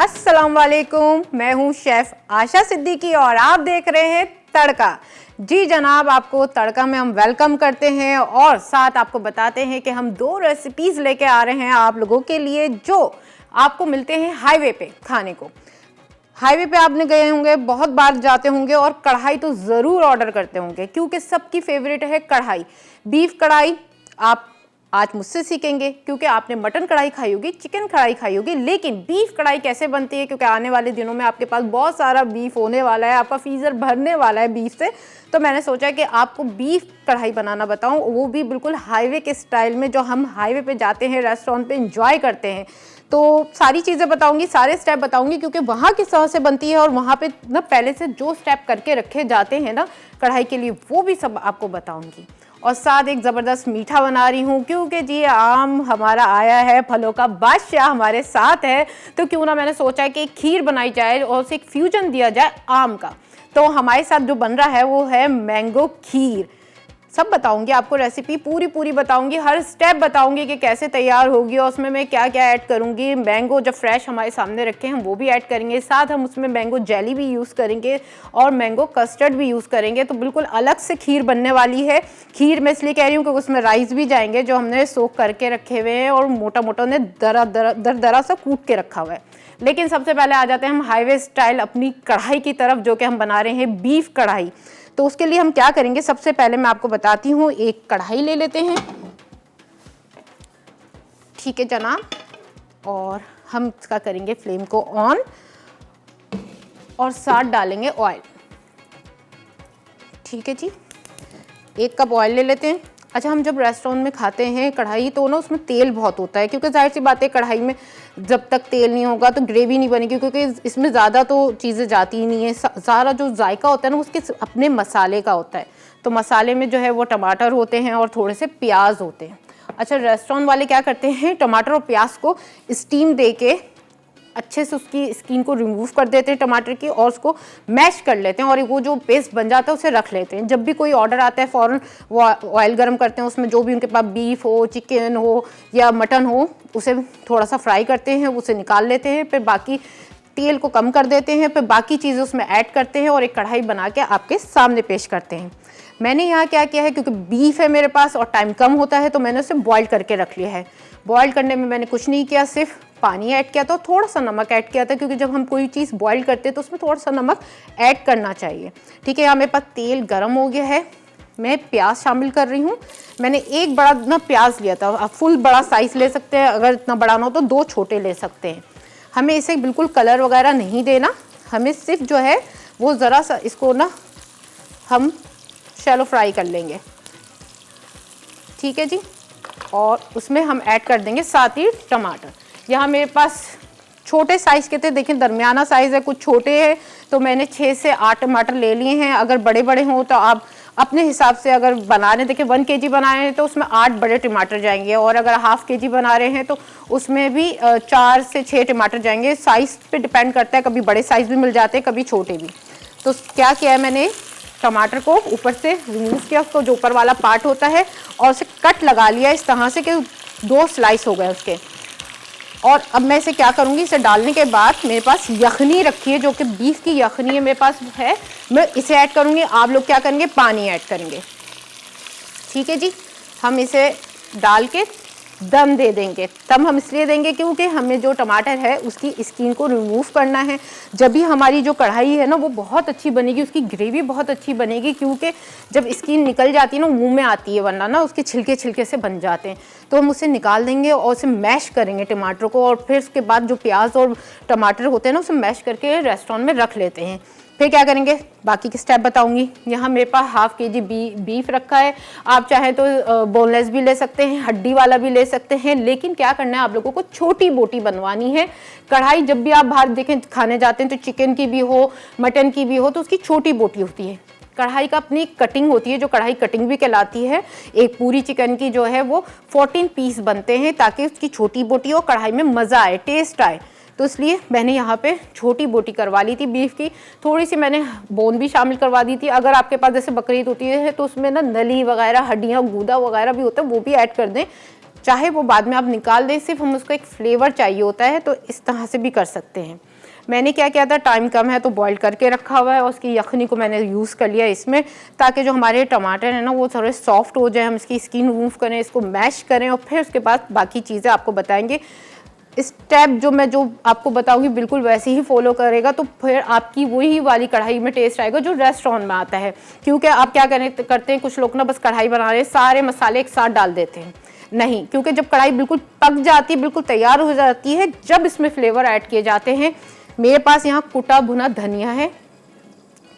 अस्सलाम वालेकुम, मैं हूं शेफ आशा सिद्दीकी और आप देख रहे हैं तड़का। जी जनाब, आपको तड़का में हम वेलकम करते हैं और साथ आपको बताते हैं कि हम 2 रेसिपीज़ लेके आ रहे हैं आप लोगों के लिए जो आपको मिलते हैं हाईवे पे खाने को। हाईवे पे आपने गए होंगे, बहुत बार जाते होंगे और कढ़ाई तो ज़रूर ऑर्डर करते होंगे क्योंकि सबकी फेवरेट है कढ़ाई। बीफ कढ़ाई आप आज मुझसे सीखेंगे क्योंकि आपने मटन कढ़ाई खाई होगी, चिकन कढ़ाई खाई होगी, लेकिन बीफ कढ़ाई कैसे बनती है क्योंकि आने वाले दिनों में आपके पास बहुत सारा बीफ होने वाला है, आपका फ्रीज़र भरने वाला है बीफ से। तो मैंने सोचा कि आपको बीफ कढ़ाई बनाना बताऊं, वो भी बिल्कुल हाईवे के स्टाइल में, जो हम हाईवे पे जाते हैं रेस्टोरेंट पे इंजॉय करते हैं। तो सारी चीज़ें बताऊंगी, सारे स्टेप बताऊंगी क्योंकि वहाँ किस तरह से बनती है और वहाँ पे ना पहले से जो स्टेप करके रखे जाते हैं ना कढ़ाई के लिए, वो भी सब आपको बताऊंगी। और साथ एक ज़बरदस्त मीठा बना रही हूँ क्योंकि जी आम हमारा आया है, फलों का बादशाह हमारे साथ है, तो क्यों ना मैंने सोचा कि एक खीर बनाई जाए और उसे एक फ्यूजन दिया जाए आम का। तो हमारे साथ जो बन रहा है वो है मैंगो खीर। सब बताऊंगी आपको, रेसिपी पूरी बताऊंगी, हर स्टेप बताऊंगी कि कैसे तैयार होगी और उसमें मैं क्या क्या ऐड करूंगी। मैंगो जब फ्रेश हमारे सामने रखे हैं वो भी ऐड करेंगे, साथ हम उसमें मैंगो जेली भी यूज़ करेंगे और मैंगो कस्टर्ड भी यूज़ करेंगे। तो बिल्कुल अलग से खीर बनने वाली है। खीर मैं इसलिए कह रही हूँ क्योंकि उसमें राइस भी जाएंगे जो हमने सोक करके रखे हुए हैं और मोटा मोटा उन्हें दरा सा कूट के रखा हुआ है। लेकिन सबसे पहले आ जाते हैं हम हाईवे स्टाइल अपनी कढ़ाई की तरफ, जो कि हम बना रहे हैं बीफ कढ़ाई। तो उसके लिए हम क्या करेंगे, सबसे पहले मैं आपको बताती हूँ, एक कढ़ाई ले लेते हैं, ठीक है जनाब, और हम इसका करेंगे फ्लेम को ऑन और साथ डालेंगे ऑयल। ठीक है जी, 1 कप ऑयल ले लेते हैं। अच्छा, हम जब रेस्टोरेंट में खाते हैं कढ़ाई तो ना उसमें तेल बहुत होता है क्योंकि जाहिर सी बात है कढ़ाई में जब तक तेल नहीं होगा तो ग्रेवी नहीं बनेगी क्योंकि इसमें ज़्यादा तो चीज़ें जाती ही नहीं है। सारा जो जायका होता है ना उसके अपने मसाले का होता है। तो मसाले में जो है वो टमाटर होते हैं और थोड़े से प्याज होते हैं। अच्छा, रेस्टोरेंट वाले क्या करते हैं, टमाटर और प्याज को स्टीम दे के अच्छे से उसकी स्किन को रिमूव कर देते हैं टमाटर की और उसको मैश कर लेते हैं और वो जो पेस्ट बन जाता है उसे रख लेते हैं। जब भी कोई ऑर्डर आता है फ़ौरन वो ऑयल गरम करते हैं, उसमें जो भी उनके पास बीफ हो, चिकन हो या मटन हो उसे थोड़ा सा फ्राई करते हैं, उसे निकाल लेते हैं, फिर बाकी तेल को कम कर देते हैं, फिर बाकी चीज़ें उसमें ऐड करते हैं और एक कढ़ाई बना के आपके सामने पेश करते हैं। मैंने यहाँ क्या किया है, क्योंकि बीफ है मेरे पास और टाइम कम होता है तो मैंने उसे बॉईल करके रख लिया है। बॉईल करने में मैंने कुछ नहीं किया, सिर्फ पानी ऐड किया था और थोड़ा सा नमक ऐड किया था क्योंकि जब हम कोई चीज़ बॉईल करते हैं तो उसमें थोड़ा सा नमक ऐड करना चाहिए। ठीक है, यहाँ मेरे पास तेल गर्म हो गया है, मैं प्याज शामिल कर रही हूँ। मैंने एक बड़ा ना प्याज लिया था, आप फुल बड़ा साइज़ ले सकते हैं, अगर इतना बड़ा ना हो तो 2 छोटे ले सकते हैं। हमें इसे बिल्कुल कलर वगैरह नहीं देना, हमें सिर्फ जो है वो ज़रा सा इसको ना हम शैलो फ्राई कर लेंगे। ठीक है जी, और उसमें हम ऐड कर देंगे साथ ही टमाटर। यहाँ मेरे पास छोटे साइज़ के थे, देखिए दरमियाना साइज़ है, कुछ छोटे हैं तो मैंने 6 से 8 टमाटर ले लिए हैं। अगर बड़े बड़े हों तो आप अपने हिसाब से, अगर बना रहे, देखिए 1 kg बना रहे हैं तो उसमें 8 बड़े टमाटर जाएंगे और अगर ½ kg बना रहे हैं तो उसमें भी 4 से 6 टमाटर जाएंगे। साइज़ पे डिपेंड करता है, कभी बड़े साइज़ भी मिल जाते हैं, कभी छोटे भी। तो क्या किया है, मैंने टमाटर को ऊपर से रिमूव किया, उसको जो ऊपर वाला पार्ट होता है, और उसे कट लगा लिया इस तरह से कि 2 स्लाइस हो गए उसके। और अब मैं इसे क्या करूँगी, इसे डालने के बाद मेरे पास यखनी रखी है जो कि बीफ की यखनी है मेरे पास है, मैं इसे ऐड करूँगी। आप लोग क्या करेंगे, पानी ऐड करेंगे। ठीक है जी, हम इसे डाल के दम दे देंगे। दम हम इसलिए देंगे क्योंकि हमें जो टमाटर है उसकी स्किन को रिमूव करना है। जब भी हमारी जो कढ़ाई है ना वो बहुत अच्छी बनेगी, उसकी ग्रेवी बहुत अच्छी बनेगी, क्योंकि जब स्किन निकल जाती है ना मुंह में आती है, वरना ना उसके छिलके छिलके से बन जाते हैं। तो हम उसे निकाल देंगे और उसे मैश करेंगे टमाटर को, और फिर उसके बाद जो प्याज और टमाटर होते हैं ना उसे मैश करके रेस्टोरेंट में रख लेते हैं। फिर क्या करेंगे, बाकी के स्टेप बताऊंगी। यहाँ मेरे पास ½ kg बीफ रखा है, आप चाहें तो बोनलेस भी ले सकते हैं, हड्डी वाला भी ले सकते हैं, लेकिन क्या करना है, आप लोगों को छोटी बोटी बनवानी है। कढ़ाई जब भी आप बाहर देखें खाने जाते हैं तो चिकन की भी हो, मटन की भी हो, तो उसकी छोटी बोटी होती है। कढ़ाई का अपनी कटिंग होती है जो कढ़ाई कटिंग भी कहलाती है। एक पूरी चिकन की जो है वो 14 पीस बनते हैं ताकि उसकी छोटी बोटी हो, कढ़ाई में मज़ा आए, टेस्ट आए। तो इसलिए मैंने यहाँ पे छोटी बोटी करवा ली थी बीफ की। थोड़ी सी मैंने बोन भी शामिल करवा दी थी। अगर आपके पास जैसे बकरीद होती है तो उसमें ना नली वगैरह, हड्डियाँ, गूदा वगैरह भी होता है, वो भी ऐड कर दें, चाहे वो बाद में आप निकाल दें, सिर्फ हम उसको एक फ्लेवर चाहिए होता है, तो इस तरह से भी कर सकते हैं। मैंने क्या किया था, टाइम कम है तो बॉईल करके रखा हुआ है और उसकी यखनी को मैंने यूज़ कर लिया इसमें, ताकि जो हमारे टमाटर है ना वो थोड़े सॉफ्ट हो जाए, हम इसकी स्किन रिमूव करें, इसको मैश करें और फिर उसके बाद बाकी चीज़ें आपको बताएंगे। स्टेप जो आपको बताऊंगी बिल्कुल वैसे ही फॉलो करेगा तो फिर आपकी वही वाली कढ़ाई में टेस्ट आएगा जो रेस्टोरेंट में आता है। क्योंकि आप क्या करते हैं, कुछ लोग ना बस कढ़ाई बना रहे हैं, सारे मसाले एक साथ डाल देते हैं। नहीं, क्योंकि जब कढ़ाई बिल्कुल पक जाती है, बिल्कुल तैयार हो जाती है, जब इसमें फ्लेवर ऐड किए जाते हैं। मेरे पास यहाँ कुटा भुना धनिया है,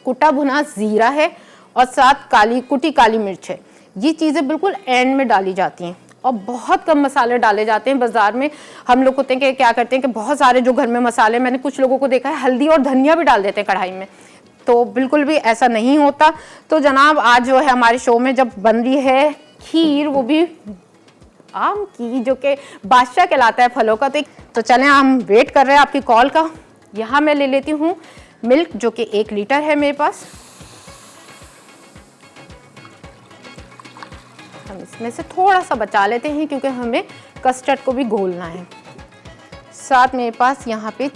कुटा भुना जीरा है और साथ कुटी काली मिर्च है। ये चीज़ें बिल्कुल एंड में डाली जाती हैं और बहुत कम मसाले डाले जाते हैं। बाजार में हम लोग होते हैं कि क्या करते हैं कि बहुत सारे जो घर में मसाले, मैंने कुछ लोगों को देखा है हल्दी और धनिया भी डाल देते हैं कढ़ाई में, तो बिल्कुल भी ऐसा नहीं होता। तो जनाब आज जो है हमारे शो में जब बन रही है खीर, वो भी आम की, जो कि बादशाह कहलाता है फलों का। तो चलें, हम वेट कर रहे हैं आपकी कॉल का। यहाँ मैं ले लेती हूँ मिल्क जो कि 1 लीटर है मेरे पास। हम इसमें से थोड़ा सा बचा लेते हैं क्योंकि हमें कस्टर्ड को भी घोलना है। साथ मेरे पास यहाँ पे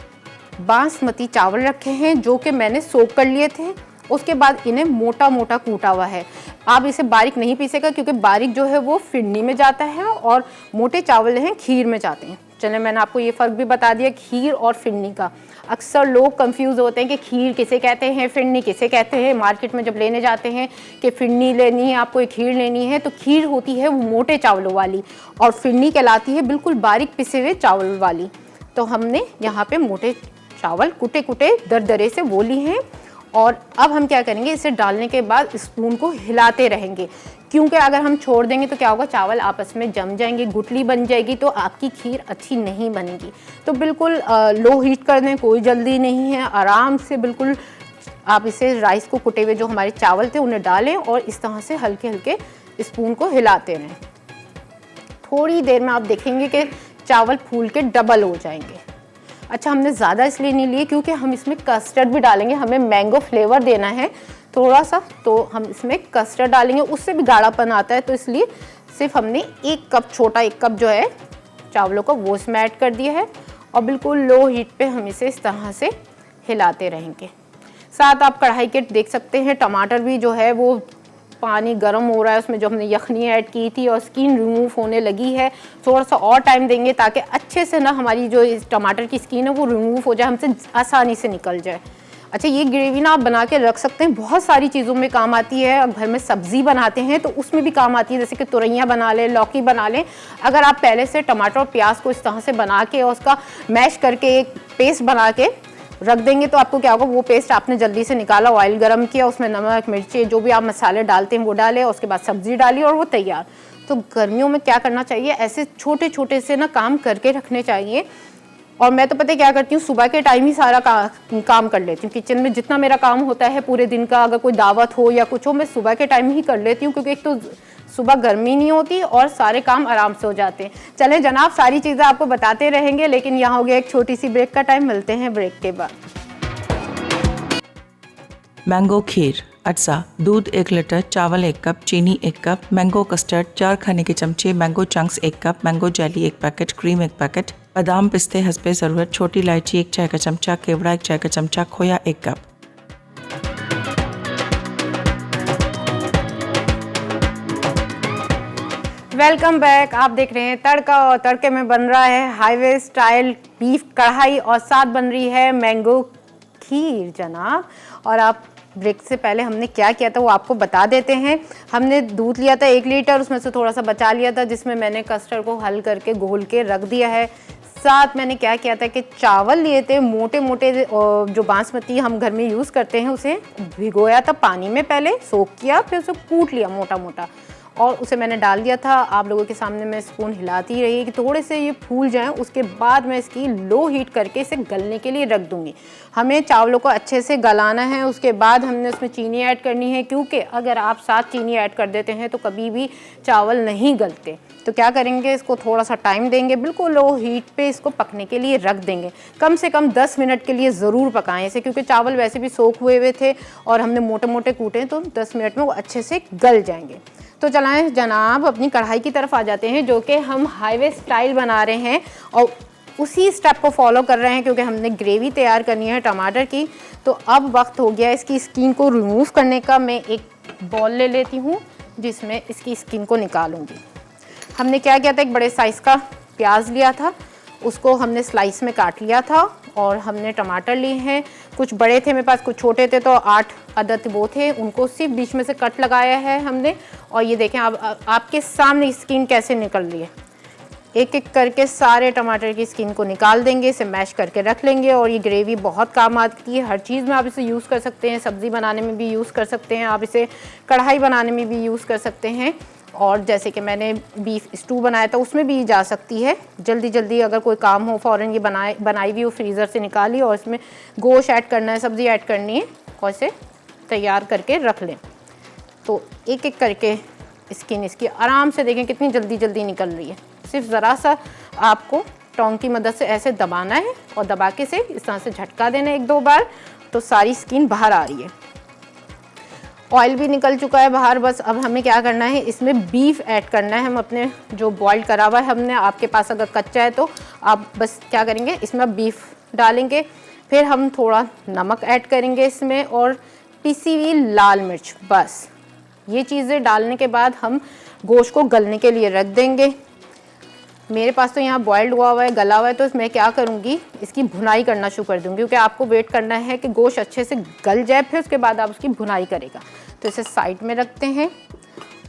बासमती चावल रखे हैं जो कि मैंने सोक कर लिए थे, उसके बाद इन्हें मोटा मोटा कूटा हुआ है। आप इसे बारीक नहीं पीसेगा क्योंकि बारीक जो है वो फिरनी में जाता है और मोटे चावल हैं खीर में जाते हैं। चलिए, मैंने आपको ये फ़र्क भी बता दिया खीर और फिरनी का। अक्सर लोग कंफ्यूज होते हैं कि खीर किसे कहते हैं, फिरनी किसे कहते हैं। मार्केट में जब लेने जाते हैं कि फिरनी लेनी है आपको, एक खीर लेनी है, तो खीर होती है वो मोटे चावलों वाली और फिरनी कहलाती है बिल्कुल बारीक पिसे हुए चावल वाली। तो हमने यहाँ पे मोटे चावल कुटे कुटे दरदरे से वो ली हैं और अब हम क्या करेंगे, इसे डालने के बाद स्पून को हिलाते रहेंगे, क्योंकि अगर हम छोड़ देंगे तो क्या होगा, चावल आपस में जम जाएंगे, गुठली बन जाएगी, तो आपकी खीर अच्छी नहीं बनेगी। तो बिल्कुल लो हीट कर दें, कोई जल्दी नहीं है, आराम से बिल्कुल आप इसे राइस को कुटे हुए जो हमारे चावल थे उन्हें डालें और इस तरह से हल्के हल्के स्पून को हिलाते रहें। थोड़ी देर में आप देखेंगे कि चावल फूल के डबल हो जाएंगे। अच्छा, हमने ज़्यादा इसलिए नहीं लिए क्योंकि हम इसमें कस्टर्ड भी डालेंगे, हमें मैंगो फ्लेवर देना है थोड़ा सा, तो हम इसमें कस्टर्ड डालेंगे, उससे भी गाढ़ापन आता है। तो इसलिए सिर्फ हमने 1 कप, छोटा 1 कप जो है चावलों का वो इसमें ऐड कर दिया है और बिल्कुल लो हीट पे हम इसे इस तरह से हिलाते रहेंगे। साथ आप कढ़ाई के देख सकते हैं टमाटर भी जो है वो पानी गर्म हो रहा है, उसमें जो हमने यखनी ऐड की थी और स्किन रिमूव होने लगी है। थोड़ा सा और टाइम देंगे ताकि अच्छे से ना हमारी जो इस टमाटर की स्किन है वो रिमूव हो जाए, हमसे आसानी से निकल जाए। अच्छा, ये ग्रेवी ना आप बना के रख सकते हैं, बहुत सारी चीज़ों में काम आती है। घर में सब्ज़ी बनाते हैं तो उसमें भी काम आती है, जैसे कि तुरैयाँ बना लें, लौकी बना लें। अगर आप पहले से टमाटर और प्याज को इस तरह से बना के और उसका मैश करके एक पेस्ट बना के रख देंगे तो आपको क्या होगा, वो पेस्ट आपने जल्दी से निकाला, ऑयल गरम किया, उसमें नमक मिर्ची जो भी आप मसाले डालते हैं वो डालें, उसके बाद सब्ज़ी डाली और वो तैयार। तो गर्मियों में क्या करना चाहिए, ऐसे छोटे छोटे से ना काम करके रखने चाहिए। और मैं तो पता है क्या करती हूँ, सुबह के टाइम ही सारा काम कर लेती हूँ। किचन में जितना मेरा काम होता है पूरे दिन का, अगर कोई दावत हो या कुछ हो, मैं सुबह के टाइम ही कर लेती हूँ, क्योंकि एक तो सुबह गर्मी नहीं होती और सारे काम आराम से हो जाते हैं। चलें जनाब, सारी चीज़ें आपको बताते रहेंगे, लेकिन यहाँ हो गया एक छोटी सी ब्रेक का टाइम। मिलते हैं ब्रेक के बाद। मैंगो खीर, अज्जा, दूध 1 लीटर, चावल 1 कप, चीनी 1 कप, मैंगो कस्टर्ड 4 खाने के चमचे, mango chunks 1 cup, mango jelly 1 packet, cream 1 packet, बादाम पिस्ते हस्बे ज़रूरत, छोटी इलायची 1 चाय का चमचा, केवड़ा 1 चाय का चमचा, खोया 1 कप। Welcome back. आप देख रहे हैं तड़का और तड़के में बन रहा है हाईवे स्टाइल बीफ कढ़ाई और साथ बन रही है मैंगो खीर जनाब। और आप ब्रेक से पहले हमने क्या किया था वो आपको बता देते हैं। हमने दूध लिया था 1 लीटर, उसमें से थोड़ा सा बचा लिया था जिसमें मैंने कस्टर्ड को हल करके घोल के रख दिया है। साथ मैंने क्या किया था कि चावल लिए थे मोटे मोटे, जो बासमती हम घर में यूज़ करते हैं, उसे भिगोया था पानी में, पहले सोक किया, फिर उसे कूट लिया मोटा मोटा और उसे मैंने डाल दिया था। आप लोगों के सामने मैं स्पून हिलाती रही कि थोड़े से ये फूल जाएं। उसके बाद मैं इसकी लो हीट करके इसे गलने के लिए रख दूंगी। हमें चावलों को अच्छे से गलाना है, उसके बाद हमने उसमें चीनी ऐड करनी है, क्योंकि अगर आप साथ चीनी ऐड कर देते हैं तो कभी भी चावल नहीं गलते। तो क्या करेंगे, इसको थोड़ा सा टाइम देंगे, बिल्कुल लो हीट पे इसको पकने के लिए रख देंगे। कम से कम 10 मिनट के लिए ज़रूर पकाएं इसे, क्योंकि चावल वैसे भी सोख हुए थे और हमने मोटे मोटे कूटे, तो 10 मिनट में वो अच्छे से गल जाएंगे। तो चलाएं जनाब, अपनी कढ़ाई की तरफ आ जाते हैं, जो कि हम हाईवे स्टाइल बना रहे हैं। और उसी स्टेप को फॉलो कर रहे हैं क्योंकि हमने ग्रेवी तैयार करनी है टमाटर की। तो अब वक्त हो गया इसकी स्किन को रिमूव करने का। मैं एक बॉल ले लेती हूँ जिसमें इसकी स्किन को निकालूंगी। हमने क्या किया था, एक बड़े साइज़ का प्याज लिया था, उसको हमने स्लाइस में काट लिया था, और हमने टमाटर लिए हैं, कुछ बड़े थे मेरे पास, कुछ छोटे थे, तो 8 अदद वो थे, उनको सिर्फ बीच में से कट लगाया है हमने। और ये देखें आपके सामने स्किन कैसे निकल रही है। एक एक करके सारे टमाटर की स्किन को निकाल देंगे, इसे मैश करके रख लेंगे। और ये ग्रेवी बहुत काम आती है, हर चीज़ में आप इसे यूज़ कर सकते हैं, सब्ज़ी बनाने में भी यूज़ कर सकते हैं, आप इसे कढ़ाई बनाने में भी यूज़ कर सकते हैं। और जैसे कि मैंने बीफ स्टू बनाया था उसमें भी जा सकती है। जल्दी जल्दी अगर कोई काम हो, फ़ौरन ये बनाई हुई हो, फ्रीज़र से निकाली और इसमें गोश्त ऐड करना है, सब्ज़ी ऐड करनी है, और इसे तैयार करके रख लें। तो एक एक करके स्किन इसकी आराम से देखें कितनी जल्दी जल्दी निकल रही है। सिर्फ ज़रा सा आपको टोंग की मदद से ऐसे दबाना है और दबा के से इस तरह से झटका देना है 1-2 बार, तो सारी स्किन बाहर आ रही है। ऑयल भी निकल चुका है बाहर। बस अब हमें क्या करना है, इसमें बीफ ऐड करना है। हम अपने जो बॉईल करा हुआ है हमने, आपके पास अगर कच्चा है तो आप बस क्या करेंगे, इसमें बीफ डालेंगे, फिर हम थोड़ा नमक ऐड करेंगे इसमें, और पिसी हुई लाल मिर्च। बस ये चीज़ें डालने के बाद हम गोश्त को गलने के लिए रख देंगे। मेरे पास तो यहाँ बॉइल्ड हुआ है, गला हुआ है, तो मैं क्या करूँगी, इसकी भुनाई करना शुरू कर दूँगी, क्योंकि आपको वेट करना है कि गोश्त अच्छे से गल जाए, फिर उसके बाद आप उसकी भुनाई करेगा। तो इसे साइड में रखते हैं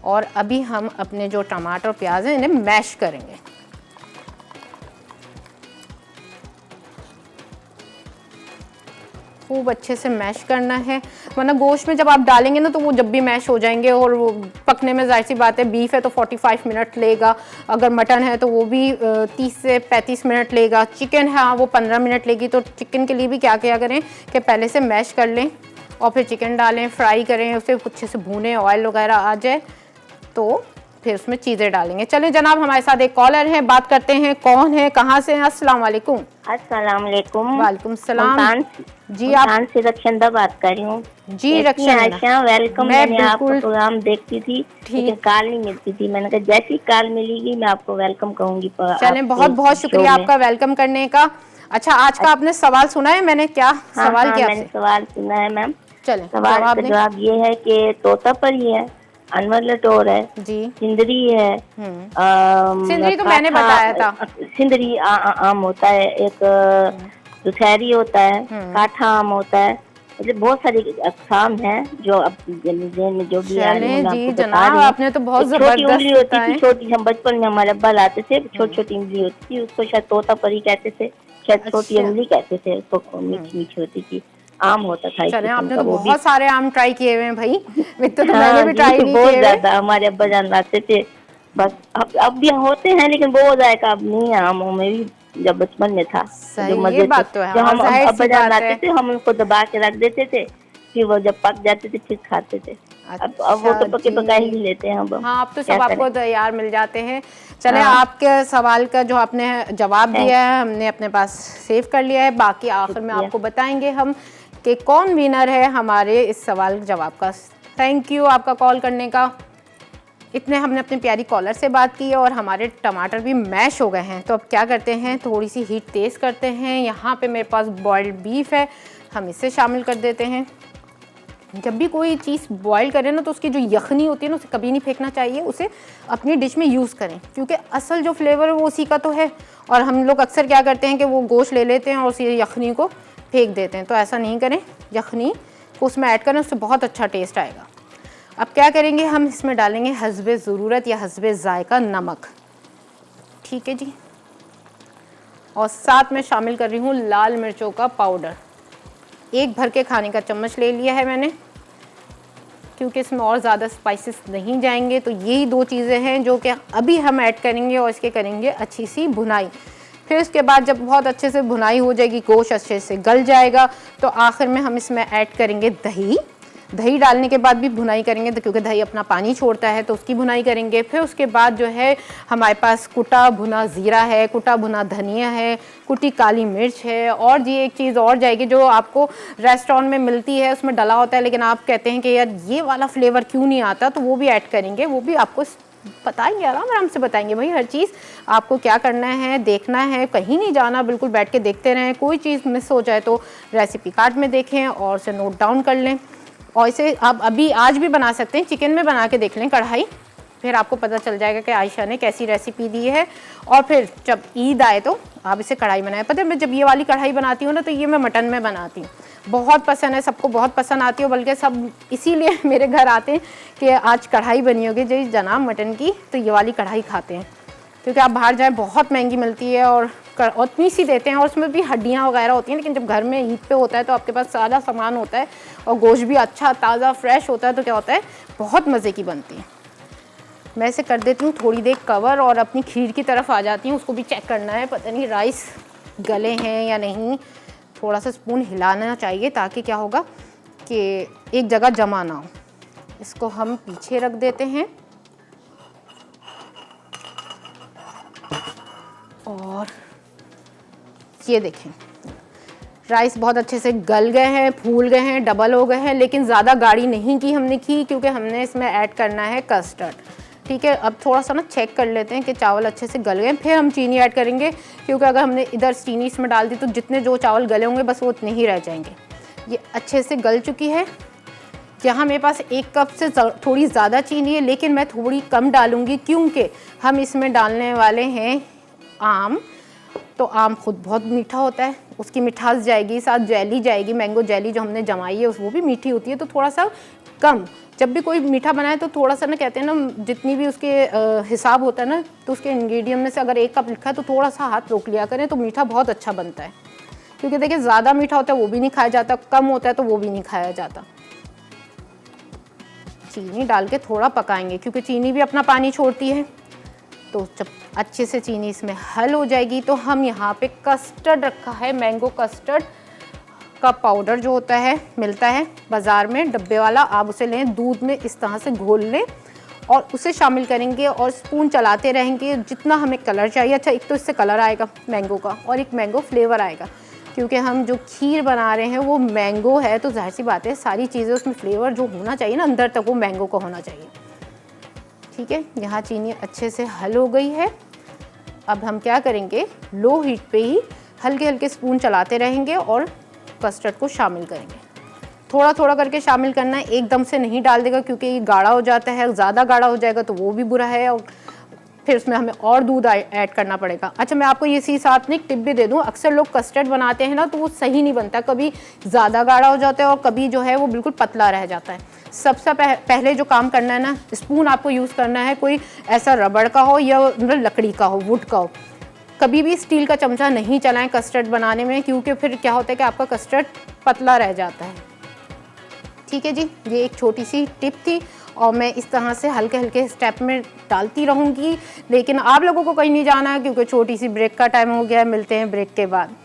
और अभी हम अपने जो टमाटर और प्याज हैं इन्हें मैश करेंगे। खूब अच्छे से मैश करना है, वरना गोश्त में जब आप डालेंगे ना तो वो जब भी मैश हो जाएंगे, और वो पकने में जाहिर सी बात है, बीफ है तो 45 मिनट लेगा, अगर मटन है तो वो भी 30 से 35 मिनट लेगा, चिकन है हाँ वो 15 मिनट लेगी। तो चिकन के लिए भी क्या क्या करें कि पहले से मैश कर लें और फिर चिकन डालें, फ्राई करें, उसे अच्छे से भूनें, ऑयल वगैरह आ जाए तो फिर उसमें चीज़ें डालेंगे। चलें जनाब, हमारे साथ एक कॉलर हैं, बात करते हैं कौन है, कहाँ से हैं। अस्सलाम वालेकुम। अस्सलाम वालेकुम। वालेकुम सलाम जी। आप से रक्षंदा बात कर रही हूँ जी। रक्षंदा वेलकम। मैंने आपका प्रोग्राम देखती थी लेकिन कॉल नहीं मिलती थी, मैंने कहा जैसी कॉल मिलेगी मैं आपको वेलकम कहूँगी। चलें, बहुत बहुत शुक्रिया आपका वेलकम करने का। अच्छा, आज का आपने सवाल सुना है मैंने क्या सवाल किया? मैंने सवाल सुना है मैम। चलें, सवाल का जवाब ये है कि तोता परी है, अनवर लटोर है जी, सिंदरी है। सिंदरी तो मैंने बताया था। सिंदरी आम होता है, एक दुशहरी होता है, काठा आम होता है, मतलब बहुत सारी अक़साम हैं जो अब में जो भी जी जनाब, आपने तो बहुत जबरदस्त उंगली होती थी, छोटी। हम बचपन में हमारे अब्बा लाते थे, छोटी छोटी उंगली होती थी, उसको शायद तोता परी कहते थे, शायद छोटी उंगली कहते थे उसको, मीठी मीठी होती थी, आम होता था। चले, आपने तो बहुत सारे आम ट्राई किए हुए हैं भाई, तो मैंने भी ट्राई नहीं किए। बहुत ज्यादा हमारे अब्बा जान लाते थे, बस अब भी होते हैं लेकिन वो जायका अब नहीं है आमों में भी, जब बचपन में था। ये बात तो है, जो हम अब्बा जान लाते थे हम उनको दबा के रख देते थे, फिर वो जब पक जाते थे फिर खाते थे। अब वो तो पके पकाए ही लेते हैं अब। हाँ, अब तो सब आपको तैयार मिल जाते हैं। चले, आपके सवाल का जो आपने जवाब दिया है हमने अपने पास सेव कर लिया है। बाकी आखिर में आपको बताएंगे हम कि कौन विनर है हमारे इस सवाल जवाब का। थैंक यू आपका कॉल करने का। इतने हमने अपनी प्यारी कॉलर से बात की है और हमारे टमाटर भी मैश हो गए हैं। तो अब क्या करते हैं, थोड़ी सी हीट तेज़ करते हैं। यहाँ पे मेरे पास बॉइल्ड बीफ है, हम इसे शामिल कर देते हैं। जब भी कोई चीज़ बॉईल करें ना तो उसकी जो यखनी होती है ना उसे कभी नहीं फेंकना चाहिए, उसे अपनी डिश में यूज़ करें, क्योंकि असल जो फ्लेवर है वो उसी का तो है। और हम लोग अक्सर क्या करते हैं कि वो गोश्त ले लेते हैं और उसी यखनी को फेंक देते हैं, तो ऐसा नहीं करें। यखनी को उसमें ऐड करें, उससे बहुत अच्छा टेस्ट आएगा। अब क्या करेंगे, हम इसमें डालेंगे हस्बे ज़रूरत या हस्बे ज़ायका नमक, ठीक है जी। और साथ में शामिल कर रही हूँ लाल मिर्चों का पाउडर, 1 भर के खाने का चम्मच ले लिया है मैंने, क्योंकि इसमें और ज़्यादा स्पाइसेस नहीं जाएंगे। तो यही 2 चीज़ें हैं जो कि अभी हम ऐड करेंगे और इसके करेंगे अच्छी सी भुनाई। फिर उसके बाद जब बहुत अच्छे से भुनाई हो जाएगी, गोश्त अच्छे से गल जाएगा, तो आखिर में हम इसमें ऐड करेंगे दही। दही डालने के बाद भी भुनाई करेंगे, तो क्योंकि दही अपना पानी छोड़ता है तो उसकी भुनाई करेंगे। फिर उसके बाद जो है हमारे पास कुटा भुना ज़ीरा है, कुटा भुना धनिया है, कुटी काली मिर्च है, और जी एक चीज़ और जाएगी जो आपको रेस्टोरेंट में मिलती है, उसमें डला होता है, लेकिन आप कहते हैं कि यार ये वाला फ्लेवर क्यों नहीं आता, तो वो भी ऐड करेंगे। वो भी आपको बताएंगे, आराम से बताएंगे भाई हर चीज़। आपको क्या करना है, देखना है, कहीं नहीं जाना, बिल्कुल बैठ के देखते रहें। कोई चीज़ मिस हो जाए तो रेसिपी कार्ड में देखें और उसे नोट डाउन कर लें। और इसे आप अभी आज भी बना सकते हैं, चिकन में बना के देख लें कढ़ाई, फिर आपको पता चल जाएगा कि आयशा ने कैसी रेसिपी दी है। और फिर जब ईद आए तो आप इसे कढ़ाई बनाएं। पता है मैं जब ये वाली कढ़ाई बनाती हूँ ना, तो ये मैं मटन में बनाती हूँ, बहुत पसंद है, सबको बहुत पसंद आती है, बल्कि सब इसीलिए मेरे घर आते हैं कि आज कढ़ाई बनी होगी जी जनाब मटन की, तो ये वाली कढ़ाई खाते हैं। क्योंकि आप बाहर जाएँ बहुत महंगी मिलती है और उतनी सी देते हैं, और उसमें भी हड्डियाँ वगैरह होती हैं। लेकिन जब घर में ईद पे होता है तो आपके पास सारा सामान होता है और गोश्त भी अच्छा ताज़ा फ्रेश होता है, तो क्या होता है बहुत मज़े की बनती है। मैं इसे कर देती हूँ थोड़ी देर कवर और अपनी खीर की तरफ आ जाती हूँ। उसको भी चेक करना है, पता नहीं राइस गले हैं या नहीं, थोड़ा सा स्पून हिलाना चाहिए ताकि क्या होगा कि एक जगह जमा ना हो। इसको हम पीछे रख देते हैं और ये देखें राइस बहुत अच्छे से गल गए हैं, फूल गए हैं, डबल हो गए हैं, लेकिन ज़्यादा गाढ़ी नहीं की हमने की, क्योंकि हमने इसमें ऐड करना है कस्टर्ड। ठीक है, अब थोड़ा सा ना चेक कर लेते हैं कि चावल अच्छे से गल गए, फिर हम चीनी ऐड करेंगे। क्योंकि अगर हमने इधर चीनी इसमें डाल दी तो जितने जो चावल गले होंगे बस वो उतने ही रह जाएंगे। ये अच्छे से गल चुकी है। यहाँ मेरे पास 1 कप से थोड़ी ज़्यादा चीनी है, लेकिन मैं थोड़ी कम डालूँगी क्योंकि हम इसमें डालने वाले हैं आम। तो आम खुद बहुत मीठा होता है, उसकी मिठास जाएगी, साथ जेली जाएगी, मैंगो जेली जो हमने जमाई है वो भी मीठी होती है। तो थोड़ा सा कम, जब भी कोई मीठा बनाए तो थोड़ा सा ना, कहते हैं ना जितनी भी उसके हिसाब होता है ना, तो उसके इंग्रेडिएंट में से अगर 1 कप लिखा है तो थोड़ा सा हाथ रोक लिया करें, तो मीठा बहुत अच्छा बनता है। क्योंकि देखिए ज़्यादा मीठा होता है वो भी नहीं खाया जाता, कम होता है तो वो भी नहीं खाया जाता। चीनी डाल के थोड़ा पकाएंगे क्योंकि चीनी भी अपना पानी छोड़ती है। तो जब अच्छे से चीनी इसमें हल हो जाएगी तो हम यहाँ पे कस्टर्ड रखा है, मैंगो कस्टर्ड का पाउडर जो होता है, मिलता है बाज़ार में डब्बे वाला, आप उसे लें, दूध में इस तरह से घोल लें और उसे शामिल करेंगे और स्पून चलाते रहेंगे जितना हमें कलर चाहिए। अच्छा, एक तो इससे कलर आएगा मैंगो का और एक मैंगो फ्लेवर आएगा, क्योंकि हम जो खीर बना रहे हैं वो मैंगो है, तो जाहिर सी बात है सारी चीज़ें उसमें फ्लेवर जो होना चाहिए ना अंदर तक, वो मैंगो का होना चाहिए। ठीक है, यहाँ चीनी अच्छे से हल हो गई है। अब हम क्या करेंगे, लो हीट पे ही हल्के हल्के स्पून चलाते रहेंगे और कस्टर्ड को शामिल करेंगे। थोड़ा थोड़ा करके शामिल करना है, एकदम से नहीं डाल देगा क्योंकि ये गाढ़ा हो जाता है, ज़्यादा गाढ़ा हो जाएगा तो वो भी बुरा है और फिर उसमें हमें और दूध ऐड करना पड़ेगा। अच्छा, मैं आपको इसी साथ में एक टिप भी दे दूं, अक्सर लोग कस्टर्ड बनाते हैं ना तो वो सही नहीं बनता, कभी ज़्यादा गाढ़ा हो जाता है और कभी जो है वो बिल्कुल पतला रह जाता है। सबसे पहले जो काम करना है ना, स्पून आपको यूज़ करना है कोई ऐसा रबड़ का हो या लकड़ी का हो, वुड का हो। कभी भी स्टील का चमचा नहीं चलाएं कस्टर्ड बनाने में, क्योंकि फिर क्या होता है कि आपका कस्टर्ड पतला रह जाता है। ठीक है जी, ये एक छोटी सी टिप थी और मैं इस तरह से हल्के हल्के स्टेप में डालती रहूँगी। लेकिन आप लोगों को कहीं नहीं जाना है क्योंकि छोटी सी ब्रेक का टाइम हो गया है। मिलते हैं ब्रेक के बाद।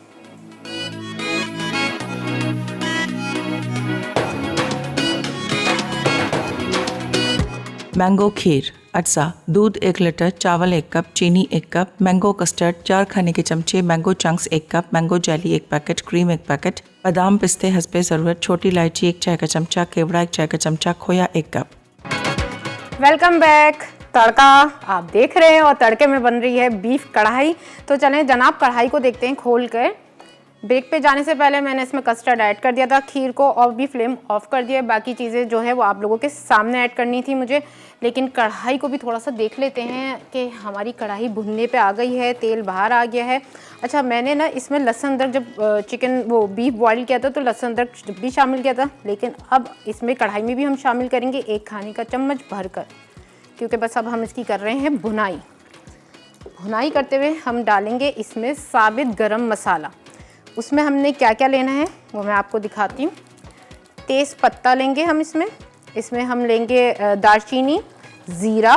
मैंगो खीर, अज्जा, दूध 1 लीटर, चावल 1 कप, चीनी 1 कप, मैंगो कस्टर्ड 4 खाने के चमचे, mango chunks 1 cup, mango jelly 1 packet, cream 1 packet, बादाम पिस्ते हस्बे ज़रूरत, छोटी इलायची 1 चाय का चमचा, केवड़ा 1 चाय का चमचा, खोया 1 कप। Welcome back. तड़का आप देख रहे हैं और तड़के में बन रही है बीफ कढ़ाई। तो चलें जनाब कढ़ाई को देखते हैं खोल कर। ब्रेक पे जाने से पहले मैंने इसमें कस्टर्ड ऐड कर दिया था, खीर को, और भी फ्लेम ऑफ कर दिया। बाकी चीज़ें जो है वो आप लोगों के सामने ऐड करनी थी मुझे, लेकिन कढ़ाई को भी थोड़ा सा देख लेते हैं कि हमारी कढ़ाई भुनने पे आ गई है, तेल बाहर आ गया है। अच्छा, मैंने ना इसमें लहसुन अदरक जब चिकन वो बीफ बॉईल किया था तो लहसुन अदरक भी शामिल किया था, लेकिन अब इसमें कढ़ाई में भी हम शामिल करेंगे 1 खाने का चम्मच भरकर, क्योंकि बस अब हम इसकी कर रहे हैं भुनाई। भुनाई करते हुए हम डालेंगे इसमें साबित गरम मसाला। उसमें हमने क्या क्या लेना है वो मैं आपको दिखाती हूँ। तेज़ पत्ता लेंगे हम इसमें हम लेंगे दालचीनी, ज़ीरा,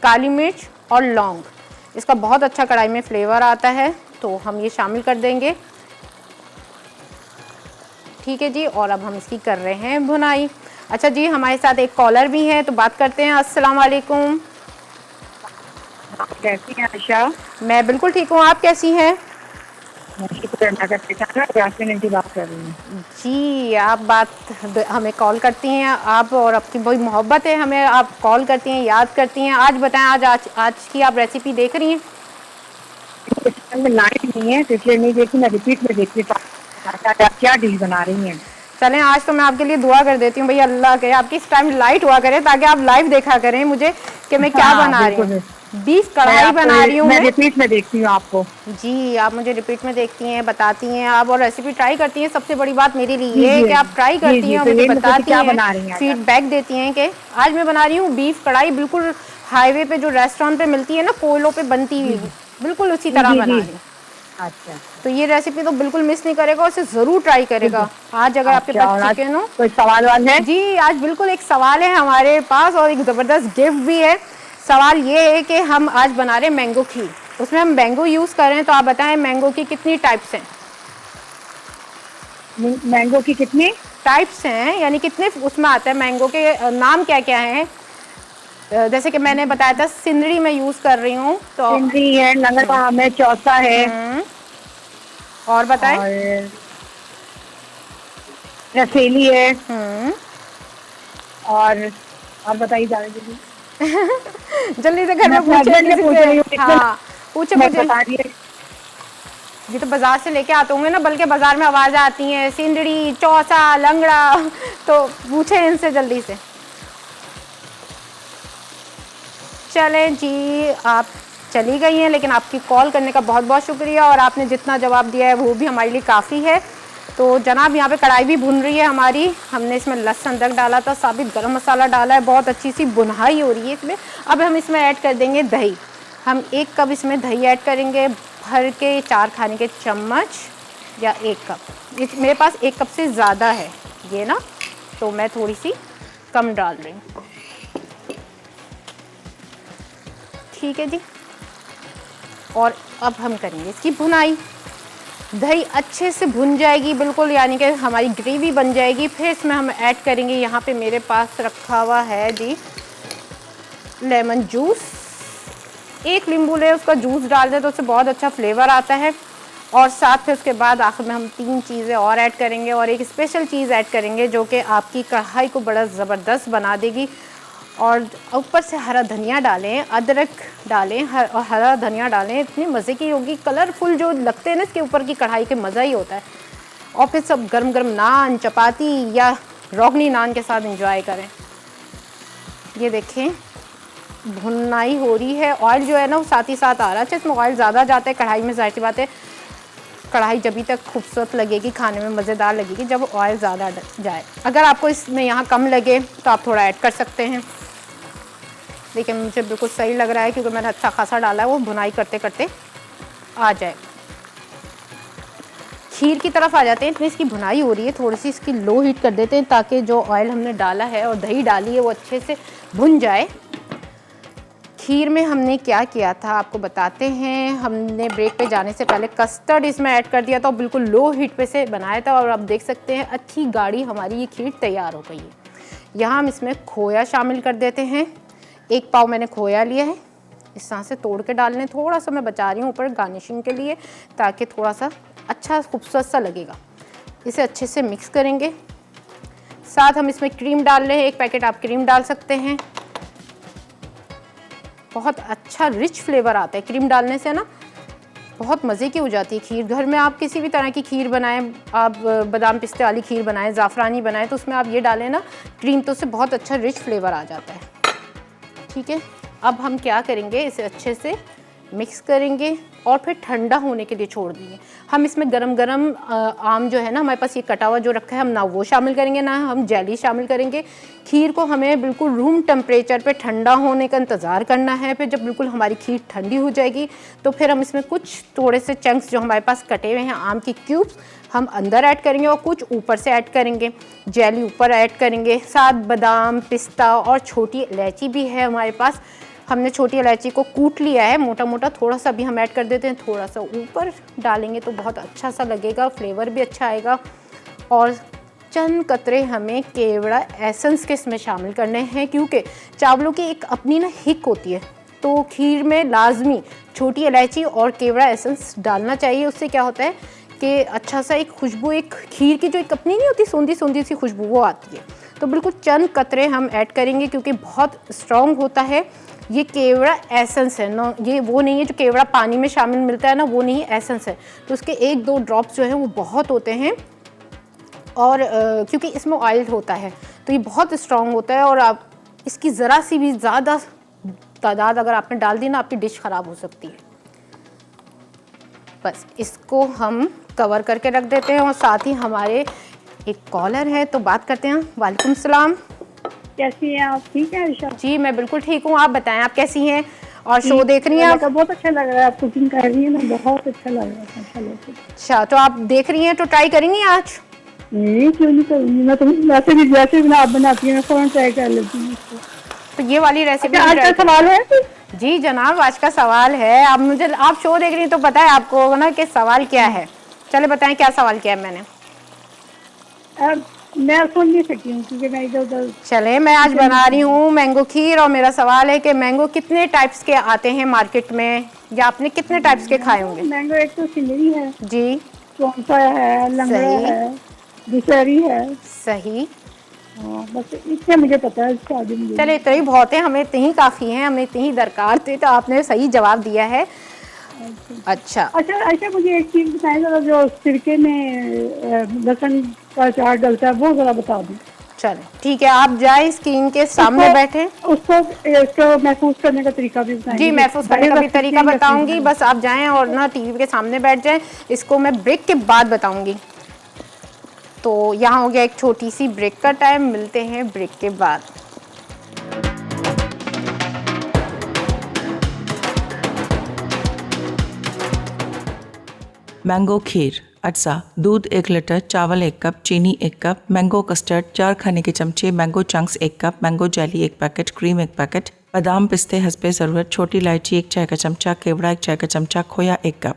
काली मिर्च और लौंग। इसका बहुत अच्छा कढ़ाई में फ्लेवर आता है, तो हम ये शामिल कर देंगे। ठीक है जी, और अब हम इसकी कर रहे हैं भुनाई। अच्छा जी, हमारे साथ एक कॉलर भी है, तो बात करते हैं। अस्सलाम वालेकुम। कैसी हैं आयशा? मैं बिल्कुल ठीक हूँ, आप कैसी हैं? शुक्र अल्लाह का। ठिकाना यास्मीन आंटी बात कर रही हूँ। जी, आप हमें कॉल करती हैं, आप और आपकी बड़ी मोहब्बत है, हमें आप कॉल करती हैं, याद करती हैं। आज बताएं, आज की आप रेसिपी देख रही हैं? इस टाइम में लाइट नहीं है तो इसलिए नहीं देखी, मैं रिपीट में देखती हूँ आप क्या डिश बना रही हैं। चलें, आज तो मैं आपके लिए दुआ कर देती हूँ भैया, अल्लाह करे आपकी इस टाइम लाइट हुआ करे ताकि आप लाइव देखा करें मुझे कि मैं क्या हाँ, बना रही बिल्कुल। हूँ। बीफ कढ़ाई बना रही हूँ मैं मैं। रिपीट में देखती हूँ आपको। जी, आप मुझे रिपीट में देखती हैं, बताती हैं आप और रेसिपी ट्राई करती हैं। सबसे बड़ी बात मेरे लिए जी ये है जी कि आप ट्राई जी करती जी, हैं और तो मुझे यही मतलब कि बताती क्या हैं, बना रही हैं आज आप? फीडबैक देती हैं कि आज मैं बना रही हूँ बीफ कढ़ाई, बिल्कुल हाईवे पे जो रेस्टोरेंट पे मिलती है ना, कोयलों पे बनती हुई, बिल्कुल उसी जी तरह जी बना जी। रही हूँ। अच्छा तो ये रेसिपी तो बिल्कुल मिस नहीं करेगा और उसे ज़रूर ट्राई करेगा। आज अगर आपके अच्छा, पास और आज चिकन हो। कोई सवाल वाल है? जी, आज बिल्कुल एक सवाल है हमारे पास और एक ज़बरदस्त गिफ्ट भी है। सवाल ये है कि हम आज बना रहे हैं मैंगो खीर, उसमें हम मैंगो यूज़ कर रहे हैं। तो आप बताएं मैंगो की कितनी टाइप्स हैं? मैंगो की कितनी टाइप्स हैं, यानी कितने उसमें आता है मैंगो के नाम क्या क्या हैं? जैसे कि मैंने बताया था सिंदड़ी मैं यूज़ कर रही हूँ तो। सिंधी है, लंगड़ा आम है, चौसा है, हम्म, और बताएं। और रसेली है, हम्म, और बताइए ज्यादा जल्दी। जल्दी से घर मैं में अपने पूछे हस्बैंड से किसी पूछ से। रही हूँ कितने हाँ, पूछे मैं मुझे। बता रही है। ये तो बाजार से लेके आते होंगे ना, बल्कि बाजार में आवाज़ आती हैं सिंदड़ी, चौसा, लंगड़ा, तो पूछे इनसे जल्दी से। चलें जी, आप चली गई हैं, लेकिन आपकी कॉल करने का बहुत बहुत शुक्रिया और आपने जितना जवाब दिया है वो भी हमारे लिए काफ़ी है। तो जनाब, यहाँ पे कढ़ाई भी भुन रही है हमारी। हमने इसमें लहसुन अदरक डाला था, साबित गरम मसाला डाला है, बहुत अच्छी सी भुनाई हो रही है इसमें। अब हम इसमें ऐड कर देंगे दही। हम 1 कप इसमें दही ऐड करेंगे, भर के 4 खाने के चम्मच या 1 कप। मेरे पास 1 कप से ज़्यादा है ये ना, तो मैं थोड़ी सी कम डाल रही हूँ। ठीक है जी, और अब हम करेंगे इसकी भुनाई। दही अच्छे से भुन जाएगी बिल्कुल, यानी कि हमारी ग्रेवी बन जाएगी। फिर इसमें हम ऐड करेंगे, यहाँ पे मेरे पास रखा हुआ है जी लेमन जूस। 1 नींबू ले उसका जूस डाल दें तो उससे बहुत अच्छा फ्लेवर आता है। और साथ में उसके बाद आखिर में हम 3 चीज़ें और ऐड करेंगे और एक स्पेशल चीज़ ऐड करेंगे जो कि आपकी कढ़ाई को बड़ा ज़बरदस्त बना देगी। और ऊपर से हरा धनिया डालें, अदरक डालें और हरा धनिया डालें, इतनी मज़े की होगी। कलरफुल जो लगते हैं ना इसके ऊपर की कढ़ाई के, मज़ा ही होता है। और फिर सब गरम गरम नान, चपाती या रोगनी नान के साथ एंजॉय करें। ये देखें भुनाई हो रही है, ऑयल जो है ना वो साथ ही साथ आ रहा है। अच्छा, इसमें ऑयल ज़्यादा जाता है कढ़ाई में, ज़ाहिर सी बात है कढ़ाई जब तक खूबसूरत लगेगी, खाने में मज़ेदार लगेगी जब ऑयल ज़्यादा जाए। अगर आपको इसमें यहाँ कम लगे तो आप थोड़ा ऐड कर सकते हैं, लेकिन मुझे बिल्कुल सही लग रहा है क्योंकि मैंने अच्छा खासा डाला है, वो भुनाई करते करते आ जाए। खीर की तरफ आ जाते हैं। इतनी इसकी भुनाई हो रही है, थोड़ी सी इसकी लो हीट कर देते हैं ताकि जो ऑयल हमने डाला है और दही डाली है वो अच्छे से भुन जाए। खीर में हमने क्या किया था आपको बताते हैं। हमने ब्रेक पे जाने से पहले कस्टर्ड इसमें ऐड कर दिया था और बिल्कुल लो हीट पे से बनाया था और आप देख सकते हैं अच्छी गाढ़ी हमारी ये खीर तैयार हो गई है। यहाँ हम इसमें खोया शामिल कर देते हैं। 1 पाव मैंने खोया लिया है, इस तरह से तोड़ के डाल लें। थोड़ा सा मैं बचा रही हूँ ऊपर गार्निशिंग के लिए ताकि थोड़ा सा अच्छा खूबसूरत सा लगेगा। इसे अच्छे से मिक्स करेंगे। साथ हम इसमें क्रीम डाल रहे हैं, 1 पैकेट आप क्रीम डाल सकते हैं। बहुत अच्छा रिच फ्लेवर आता है क्रीम डालने से ना, बहुत मज़े की हो जाती है खीर। घर में आप किसी भी तरह की खीर बनाएं, आप बादाम पिस्ते वाली खीर बनाएं, ज़ाफ़रानी बनाएं, तो उसमें आप ये डालें ना क्रीम, तो उससे बहुत अच्छा रिच फ्लेवर आ जाता है। ठीक है, अब हम क्या करेंगे, इसे अच्छे से मिक्स करेंगे और फिर ठंडा होने के लिए छोड़ देंगे। हम इसमें गरम गरम आम जो है ना हमारे पास ये कटा हुआ जो रखा है, हम ना वो शामिल करेंगे ना हम जेली शामिल करेंगे। खीर को हमें बिल्कुल रूम टेम्परेचर पे ठंडा होने का इंतज़ार करना है। फिर जब बिल्कुल हमारी खीर ठंडी हो जाएगी तो फिर हम इसमें कुछ थोड़े से चंक्स जो हमारे पास कटे हुए हैं आम की क्यूब्स हम अंदर ऐड करेंगे और कुछ ऊपर से ऐड करेंगे, जेली ऊपर ऐड करेंगे। साथ बादाम, पिस्ता और छोटी इलायची भी है हमारे पास। हमने छोटी इलायची को कूट लिया है मोटा मोटा, थोड़ा सा भी हम ऐड कर देते हैं। थोड़ा सा ऊपर डालेंगे तो बहुत अच्छा सा लगेगा, फ्लेवर भी अच्छा आएगा। और चंद कतरे हमें केवड़ा एसेंस के इसमें शामिल करने हैं क्योंकि चावलों की एक अपनी ना हिक होती है, तो खीर में लाजमी छोटी इलायची और केवड़ा एसेंस डालना चाहिए। उससे क्या होता है कि अच्छा सा एक खुशबू, एक खीर की जो एक अपनी नहीं होती सोंधी सोंधी सी खुशबू, वो आती है। तो बिल्कुल चंद कतरे हम ऐड करेंगे क्योंकि बहुत स्ट्रॉन्ग होता है ये केवड़ा एसेंस है ना, ये वो नहीं है जो केवड़ा पानी में शामिल मिलता है ना, वो नहीं, एसेंस है। तो उसके 1-2 ड्रॉप्स जो हैं वो बहुत होते हैं और क्योंकि इसमें ऑयल होता है तो ये बहुत स्ट्रॉन्ग होता है और आप इसकी ज़रा सी भी ज़्यादा तादाद अगर आपने डाल दी ना, आपकी डिश ख़राब हो सकती है। बस इसको हम कवर करके रख देते हैं और साथ ही हमारे एक कॉलर है तो बात करते हैं। वालेकुम सलाम। कैसी हैं आप? ठीक है आयशा? जी मैं बिल्कुल ठीक हूँ, आप बताएं आप कैसी हैं और शो देख रही हैं आप? बहुत अच्छा लग रहा है, आप कुकिंग कर रही है ना, बहुत अच्छा लग रहा है। चलो अच्छा, तो आप देख रही हैं तो ट्राई करेंगी आज? नहीं, क्यों नहीं करूँगी, मैं तो वैसे भी जैसे भी आप बनाती हैं मैं फ़ौरन ट्राई कर लेती हूँ इसको। तो ये वाली रेसिपी आज का सवाल है कि जी जनाब, आज का सवाल है, आप मुझे, आप शो देख रही हैं तो पता है आपको ना कि सवाल क्या है। चले बताएं क्या सवाल किया है मैंने। मैं सुन नहीं सकती हूँ क्योंकि मैं इधर उधर। चले, मैं आज बना रही हूँ मैंगो खीर और मेरा सवाल है कि मैंगो कितने टाइप्स के आते हैं मार्केट में, या आपने कितने टाइप्स के खाए होंगे? मैंगो एक तो सिंदरी है जी चौंसा है, लंगड़ा सही। है, दुशहरी है। सही। हाँ, बस इतने मुझे पता है, इससे आगे मुझे। चले इतना ही बहुत है, हमें इतनी ही काफ़ी है, हमें इतनी ही दरकार थी, तो आपने सही जवाब दिया है। अच्छा अच्छा, मुझे एक चीज़ बताएं जरा, जो सिरके में लहसुन का अचार डलता है वो जरा बता दो। चले ठीक है, आप जाए स्क्रीन के सामने बैठे। उसको महफूज करने का तरीका भी बताएंगे? जी महफूज करने का भी तरीका बताऊंगी, बस आप जाएं और ना टीवी के सामने बैठ जाएं। इसको मैं ब्रेक के बाद बताऊंगी। तो यहाँ हो गया एक छोटी सी ब्रेक का टाइम, मिलते हैं ब्रेक के बाद। मैंगो खीर, अज्जा, दूध 1 लीटर, चावल 1 कप, चीनी 1 कप, मैंगो कस्टर्ड 4 खाने के चमचे, mango chunks 1 cup, mango jelly 1 packet, cream 1 packet, बादाम पिस्ते हस्बे ज़रूरत, छोटी इलायची 1 चाय का चमचा, केवड़ा 1 चाय का चमचा, खोया 1 कप।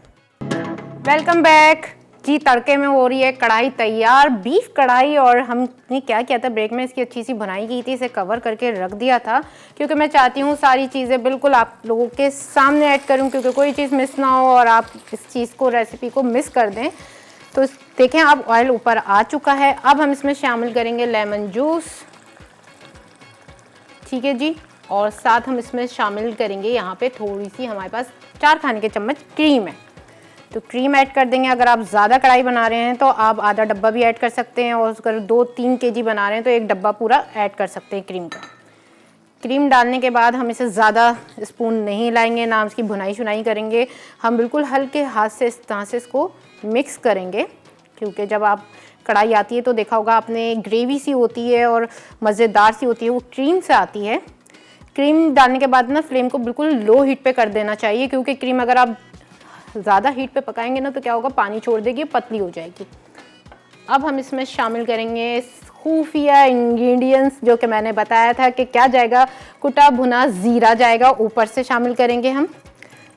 वेलकम बैक जी। तड़के में हो रही है कढ़ाई तैयार, बीफ कढ़ाई, और हमने क्या किया था ब्रेक में, इसकी अच्छी सी बुनाई की थी, इसे कवर करके रख दिया था क्योंकि मैं चाहती हूँ सारी चीज़ें बिल्कुल आप लोगों के सामने ऐड करूँ क्योंकि कोई चीज़ मिस ना हो और आप इस चीज़ को, रेसिपी को मिस कर दें। तो देखें अब ऑयल ऊपर आ चुका है। अब हम इसमें शामिल करेंगे लेमन जूस, ठीक है जी, और साथ हम इसमें शामिल करेंगे यहाँ पे थोड़ी सी, हमारे पास 4 खाने के चम्मच क्रीम है तो क्रीम ऐड कर देंगे। अगर आप ज़्यादा कढ़ाई बना रहे हैं तो आप आधा डब्बा भी ऐड कर सकते हैं, और अगर 2-3 केजी बना रहे हैं तो 1 डब्बा पूरा ऐड कर सकते हैं क्रीम का। क्रीम डालने के बाद हम इसे ज़्यादा स्पून नहीं लाएंगे, ना इसकी भुनाई शुनाई करेंगे, हम बिल्कुल हल्के हाथ से इस तरह से इसको मिक्स करेंगे क्योंकि जब आप कढ़ाई आती है तो देखा होगा आपने, ग्रेवी सी होती है और मज़ेदार सी होती है, वो क्रीम से आती है। क्रीम डालने के बाद ना फ्लेम को बिल्कुल लो हीट पे कर देना चाहिए क्योंकि क्रीम अगर आप ज़्यादा हीट पे पकाएंगे ना तो क्या होगा, पानी छोड़ देगी, पतली हो जाएगी। अब हम इसमें शामिल करेंगे खुफिया इंग्रेडिएंट्स जो कि मैंने बताया था कि क्या जाएगा, कुटा भुना ज़ीरा जाएगा, ऊपर से शामिल करेंगे हम।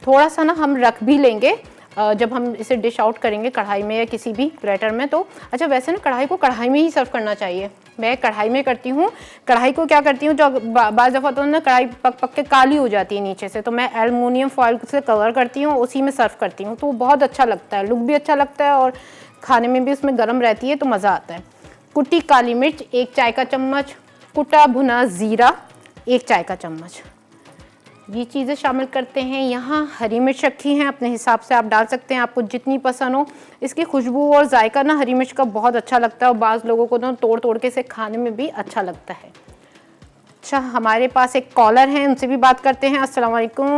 थोड़ा सा ना हम रख भी लेंगे जब हम इसे डिश आउट करेंगे कढ़ाई में या किसी भी प्लेटर में। तो अच्छा, वैसे ना कढ़ाई को कढ़ाई में ही सर्व करना चाहिए, मैं कढ़ाई में करती हूँ। कढ़ाई को क्या करती हूँ, जो बाज़ दफ़ा तो ना कढ़ाई पक पक के काली हो जाती है नीचे से, तो मैं एलुमिनियम फॉइल से कवर करती हूँ, उसी में सर्व करती हूँ, तो वो बहुत अच्छा लगता है, लुक भी अच्छा लगता है और खाने में भी उसमें गर्म रहती है तो मज़ा आता है। कुटी काली मिर्च 1 चाय का चम्मच, कुटा भुना ज़ीरा 1 चाय का चम्मच, ये चीज़ें शामिल करते हैं। यहाँ हरी मिर्च रखी हैं, अपने हिसाब से आप डाल सकते हैं, आपको जितनी पसंद हो। इसकी खुशबू और जायका ना हरी मिर्च का बहुत अच्छा लगता है और बाज़ लोगों को ना तोड़ तोड़ के इसे खाने में भी अच्छा लगता है। अच्छा, हमारे पास एक कॉलर हैं, उनसे भी बात करते हैं। अस्सलाम वालेकुम।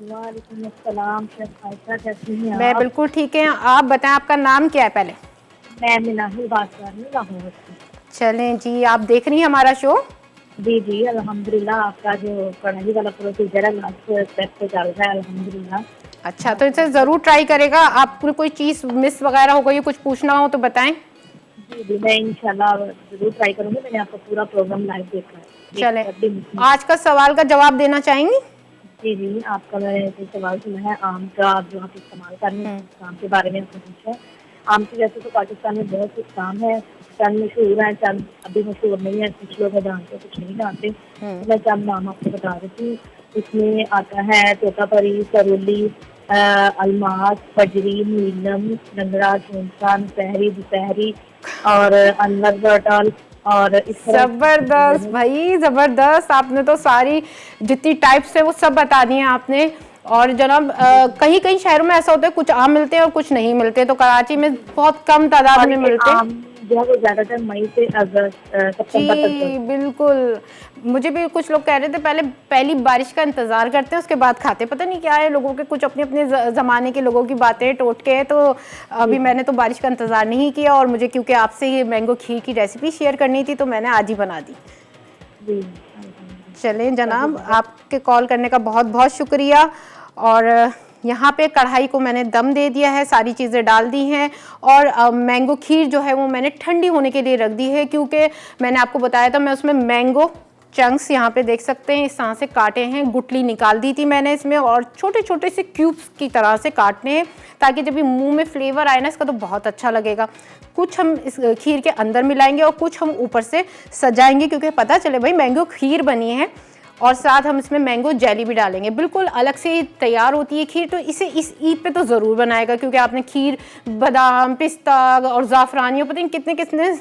वालेकुम अस्सलाम, कैसी हैं मैं आप? बिल्कुल ठीक है, आप बताएं आपका नाम क्या है पहले? मैं मिनाही बात कर रही हूँ लाहौर से। चलें जी, आप देख रही हैं हमारा शो? जी जी अल्हम्दुलिल्लाह, आपका जो कढ़ाई वाला प्रोसीजर है लास्ट स्टेप पे चल रहा है अल्हम्दुलिल्लाह। अच्छा, तो इसे ज़रूर ट्राई करेगा। आपको कोई चीज़ मिस वगैरह हो गई, कुछ पूछना हो तो बताएं। जी जी, मैं इंशाल्लाह जरूर ट्राई करूँगी, मैंने आपका पूरा प्रोग्राम लाइव देखा है। चलें, आज का सवाल का जवाब देना चाहेंगी? जी जी, आपका मैं सवाल सुना है आम का जो आप इस्तेमाल कर रहे हैं, आम के बारे में आपने पूछा है। आम की वैसे तो पाकिस्तान में बहुत कुछ काम है, चंद मशहूर हैं, चंद अभी मशहूर नहीं है, कुछ लोग जानते कुछ नहीं जानते। तो मैं चंद नाम आपको बता देती हूँ। इसमें आता है तोतापरी, सरोली, अलमास, बजरी, नीलम, लंगड़ा, झुमका, सहरी, दुपहरी और अनवर बटल और इस तरह जबरदस्त भाई, जबरदस्त। आपने तो सारी जितनी टाइप्स है वो सब बता दी हैं आपने। और जनाब कहीं कहीं शहरों में ऐसा होता है कुछ आम मिलते हैं और कुछ नहीं मिलते, तो कराची में बहुत कम तादाद में मिलते हैं। आम जो है वो ज्यादातर मई से अगस्त सितंबर तक जी बिल्कुल। मुझे भी कुछ लोग कह रहे थे पहली बारिश का इंतजार करते हैं उसके बाद खाते हैं। पता नहीं क्या है लोगों के, कुछ अपने अपने जमाने के लोगों की बातें टोटके हैं। तो अभी मैंने तो बारिश का इंतजार नहीं किया, और मुझे क्योंकि आपसे ये मैंगो खीर की रेसिपी शेयर करनी थी तो मैंने आज ही बना दी। जी। चलें जनाब, आपके कॉल करने का बहुत बहुत शुक्रिया। और यहाँ पे कढ़ाई को मैंने दम दे दिया है, सारी चीज़ें डाल दी हैं। और मैंगो खीर जो है वो मैंने ठंडी होने के लिए रख दी है, क्योंकि मैंने आपको बताया था मैं उसमें मैंगो चंक्स यहाँ पे देख सकते हैं इस तरह से काटे हैं, गुठली निकाल दी थी मैंने इसमें, और छोटे छोटे से क्यूब्स की तरह से काटने हैं ताकि जब ये मुंह में फ्लेवर आए ना इसका तो बहुत अच्छा लगेगा। कुछ हम इस खीर के अंदर मिलाएंगे और कुछ हम ऊपर से सजाएंगे, क्योंकि पता चले भाई मैंगो खीर बनी है। और साथ हम इसमें मैंगो जेली भी डालेंगे, बिल्कुल अलग से तैयार होती है खीर। तो इसे इस ईद पे तो ज़रूर बनाएगा, क्योंकि आपने खीर बादाम, पिस्ता और ज़ाफ़रानी पता नहीं कितने कितने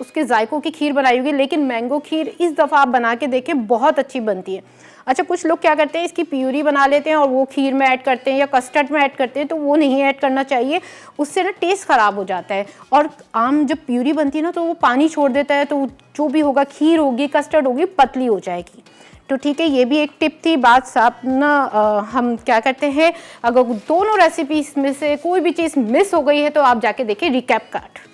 उसके जायकों की खीर बनाई होगी, लेकिन मैंगो खीर इस दफ़ा आप बना के देखें, बहुत अच्छी बनती है। अच्छा, कुछ लोग क्या करते हैं इसकी प्यूरी बना लेते हैं और वो खीर में ऐड करते हैं या कस्टर्ड में ऐड करते हैं, तो वो नहीं ऐड करना चाहिए, उससे ना टेस्ट ख़राब हो जाता है। और आम जब प्यूरी बनती है ना तो वो पानी छोड़ देता है, तो जो भी होगा खीर होगी कस्टर्ड होगी पतली हो जाएगी। तो ठीक है, ये भी एक टिप थी। बात साफ ना हम क्या करते हैं, अगर दोनों रेसिपीज में से कोई भी चीज़ मिस हो गई है तो आप जाके देखिए रिकैप कार्ड।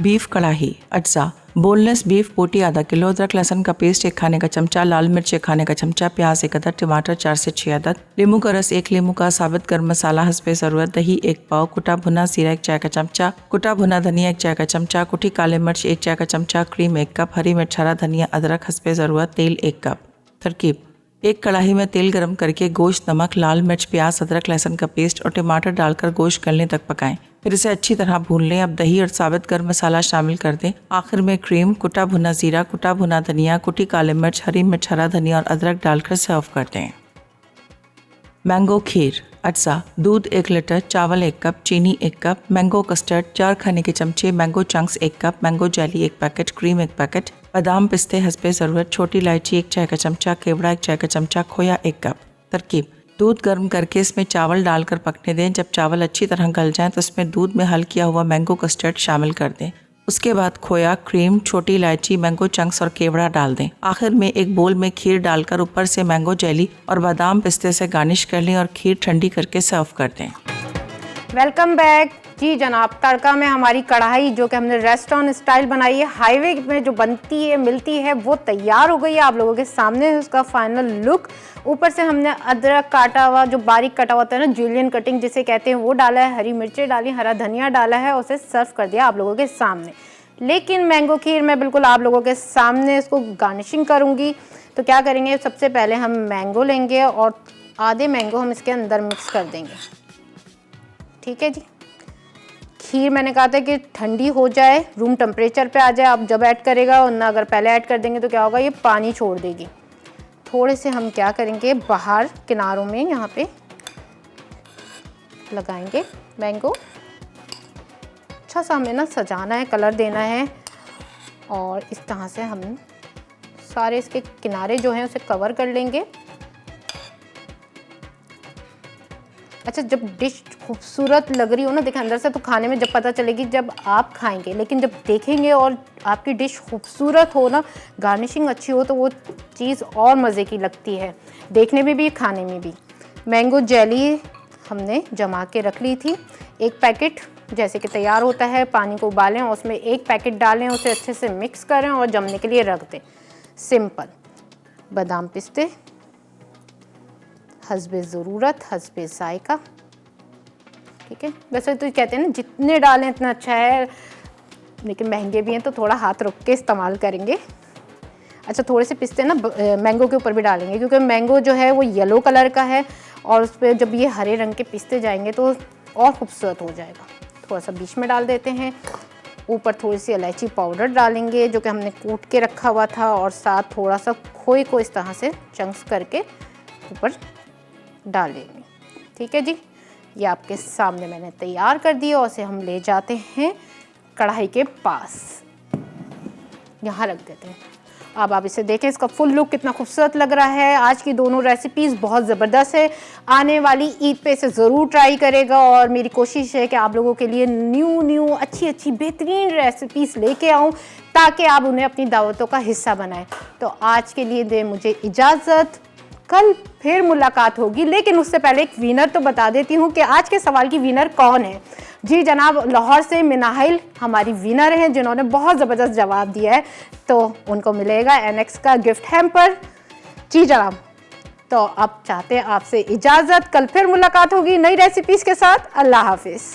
बीफ कढ़ाई अज्जा बोनलेस बीफ बोटी आधा किलो, अदरक लहसुन का पेस्ट 1 खाने का चमचा, लाल मिर्च 1 खाने का चमचा, प्याज 1 अदद, टमाटर 4 से 6 अदद, नींबू का रस 1 नींबू का, साबित गर्म मसाला हस्बे ज़रूरत, दही 1 पाव, कुटा भुना जीरा 1 चाय का चमचा, कुटा भुना धनिया 1 चाय का चमचा, कुटी काले मिर्च 1 चाय का चमचा, क्रीम 1 कप, हरी मिर्च, हरा धनिया, अदरक हस्बे ज़रूरत, तेल 1 कप। तरकीब: एक कढ़ाई में तेल गरम करके गोश्त, नमक, लाल मिर्च, प्याज, अदरक लहसुन का पेस्ट और टमाटर डालकर गोश्त गलने तक पकाएं। फिर इसे अच्छी तरह भून लें। अब दही और साबित गर्म मसाला शामिल कर दें। आखिर में क्रीम, कुटा भुना जीरा, कुटा भुना धनिया, कुटी काले मिर्च, हरी मिर्च, हरा धनिया और अदरक डालकर सर्व कर दें। मैंगो खीर अज्जा दूध 1 लीटर, चावल 1 कप, चीनी 1 कप, मैंगो कस्टर्ड 4 खाने के चमचे, mango chunks 1 cup, mango jelly 1 packet, cream 1 packet, बादाम पिस्ते हस्बे ज़रूरत, छोटी इलायची 1 चाय का चमचा, केवड़ा 1 चाय का चमचा, खोया 1 कप। तरकीब: दूध गर्म करके इसमें चावल डालकर पकने दें। जब चावल अच्छी तरह गल जाएं तो इसमें दूध में हल किया हुआ मैंगो कस्टर्ड शामिल कर दें। उसके बाद खोया, क्रीम, छोटी इलायची, मैंगो चंक्स और केवड़ा डाल दें। आखिर में एक बोल में खीर डालकर ऊपर से मैंगो जेली और बादाम पिस्ते से गार्निश कर लें और खीर ठंडी करके सर्व कर दें। Welcome back. जी जनाब, तड़का में हमारी कढ़ाई जो कि हमने रेस्टोरेंट स्टाइल बनाई है, हाईवे में जो बनती है मिलती है, वो तैयार हो गई है आप लोगों के सामने है उसका फाइनल लुक। ऊपर से हमने अदरक काटा हुआ, जो बारीक कटा होता है ना, जुलियन कटिंग जिसे कहते हैं, वो डाला है, हरी मिर्चें डाली, हरा धनिया डाला है, उसे सर्व कर दिया आप लोगों के सामने। लेकिन मैंगो खीर मैं बिल्कुल आप लोगों के सामने इसको गार्निशिंग करूँगी। तो क्या करेंगे, सबसे पहले हम मैंगो लेंगे और आधे मैंगो हम इसके अंदर मिक्स कर देंगे। ठीक है जी। खीर मैंने कहा था कि ठंडी हो जाए, रूम टेम्परेचर पे आ जाए आप जब ऐड करेगा, वरना अगर पहले ऐड कर देंगे तो क्या होगा, ये पानी छोड़ देगी। थोड़े से हम क्या करेंगे, बाहर किनारों में यहाँ पे लगाएंगे मैंगो। अच्छा सा हमें ना सजाना है, कलर देना है, और इस तरह से हम सारे इसके किनारे जो हैं उसे कवर कर लेंगे। अच्छा, जब डिश खूबसूरत लग रही हो ना, देखें अंदर से, तो खाने में जब पता चलेगी जब आप खाएंगे, लेकिन जब देखेंगे और आपकी डिश खूबसूरत हो ना, गार्निशिंग अच्छी हो, तो वो चीज़ और मज़े की लगती है, देखने में भी खाने में भी। मैंगो जेली हमने जमा के रख ली थी, 1 पैकेट जैसे कि तैयार होता है, पानी को उबालें और उसमें 1 पैकेट डालें, उसे अच्छे से मिक्स करें और जमने के लिए रख दें। सिंपल। बादाम पिस्ते हस्बे ज़रूरत, हस्बे जायका। ठीक है, वैसे तो कहते हैं ना जितने डालें इतना अच्छा है, लेकिन महंगे भी हैं तो थोड़ा हाथ रुक के इस्तेमाल करेंगे। अच्छा, थोड़े से पिस्ते ना मैंगो के ऊपर भी डालेंगे, क्योंकि मैंगो जो है वो येलो कलर का है और उस पर जब ये हरे रंग के पिस्ते जाएंगे तो और खूबसूरत हो जाएगा। थोड़ा सा बीच में डाल देते हैं ऊपर थोड़ी सी इलायची पाउडर डालेंगे जो कि हमने कूट के रखा हुआ था, और साथ थोड़ा सा खोए को इस तरह से चंक्स करके ऊपर डालेंगे। ठीक है जी, ये आपके सामने मैंने तैयार कर दिया और इसे हम ले जाते हैं कढ़ाई के पास, यहाँ रख देते हैं। अब आप इसे देखें, इसका फुल लुक कितना खूबसूरत लग रहा है। आज की दोनों रेसिपीज़ बहुत ज़बरदस्त है। आने वाली ईद पे इसे ज़रूर ट्राई करेगा, और मेरी कोशिश है कि आप लोगों के लिए न्यू अच्छी बेहतरीन रेसिपीज़ लेके आऊँ ताकि आप उन्हें अपनी दावतों का हिस्सा बनाएं। तो आज के लिए दे मुझे इजाज़त, कल फिर मुलाकात होगी, लेकिन उससे पहले एक विनर तो बता देती हूँ कि आज के सवाल की विनर कौन है। जी जनाब, लाहौर से मिनाहिल हमारी विनर हैं जिन्होंने बहुत ज़बरदस्त जवाब दिया है, तो उनको मिलेगा एनेक्स का गिफ्ट हैम्पर। जी जनाब, तो अब चाहते हैं आपसे इजाज़त, कल फिर मुलाकात होगी नई रेसिपीज़ के साथ। अल्लाह हाफिज़।